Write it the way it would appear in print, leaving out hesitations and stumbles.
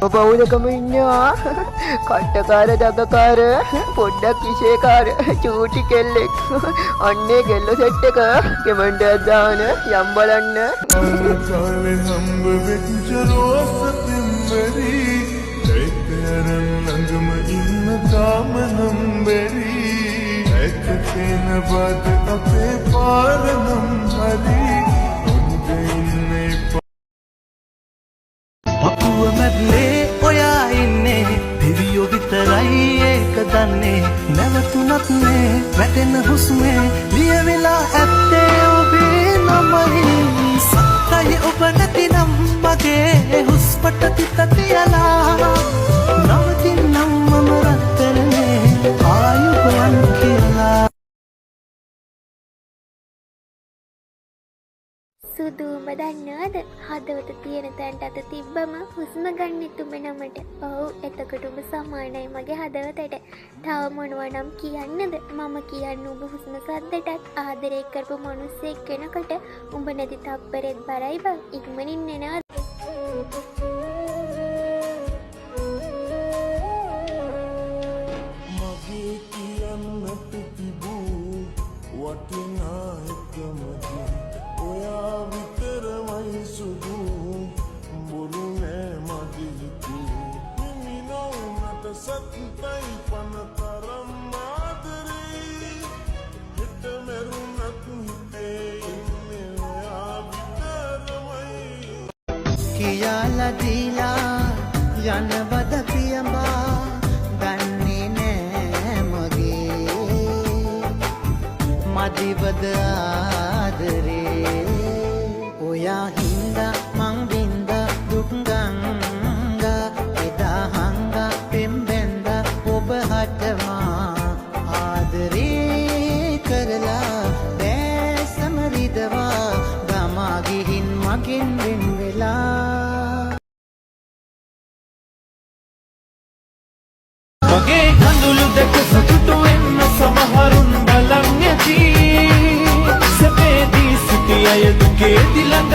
පවුලකම ඉන්නවා කට්ටකාර දගකාර පොඩ්ඩක් විශේෂකාර චූටි කෙල්ලෙක් අන්නේ කෙල්ල සෙට් එක කමෙන්ට් එකක් දාන යම් බලන්න කාලේ හම්බ වෙච්ච රෝස පිම්බරි ඒතරම් ළඟම ඉන්න තාම නම්බරි එක තේන බද අපේ පාරනම් හරි උන්ට ඉන්නේ වකුව මැද්ලේ ඔයා ඉන්නේ දෙවියෝ විතරයි ඒක දන්නේ නැවතුනත් නේ වැටෙන හුස්මේ ලියවිලා ඇත්තේ ඔබේ නමයි සත්තයි ඔබ නැතිනම් මගේ හුස්මට තිත තියලා නවතින්නම් මම රත්තරනේ ආයුබෝවන් කියලා සුදුම දන්නවද හදවත තියෙන තැන්ට අත තිබ්බම හුස්ම ගන්නෙත් උඹ නමට. ඔව් එතකොට උඹ සමානයි මගේ හදවතට. තව මොනවා නම් කියන්නද? මම කියන්න උඹ හුස්ම සද්දටත් ආදරේ කරපු මිනිස්සෙක් කෙනකට උඹ නැති තප්පරෙත් බරයි බං. ඉක්මනින් එනවා. මගේ කියන්නට තිබූ වටිනා එකමදී ඔයා විතරමයි සුදු බොරු නෑ මගේ හිතේ මිනෝනට සත්‍යයි පනතරම් ආදරේ හිත මෙරුණත් හිතේ ඉන්නේ ඔයා විතරමයි කියාලා දීලා යනවද පියඹා දන්නේ නෑ මගේ මදිවද ආදරේ ඔයා හින්දා මං බින්දා දුක් ගංගා එදා හංගා පෙම්බෙන්දා ඔබ හටමා ආදරේ කරලා බෑසම රිදවා ගමා ගිහින් මගෙන් වෙන් වෙලා මගේ කඳුළු දෙක සතුටු වෙන්න සමහරුන් බලන් ඇති සැපේදී සිටි අය දුකේදී ළඟ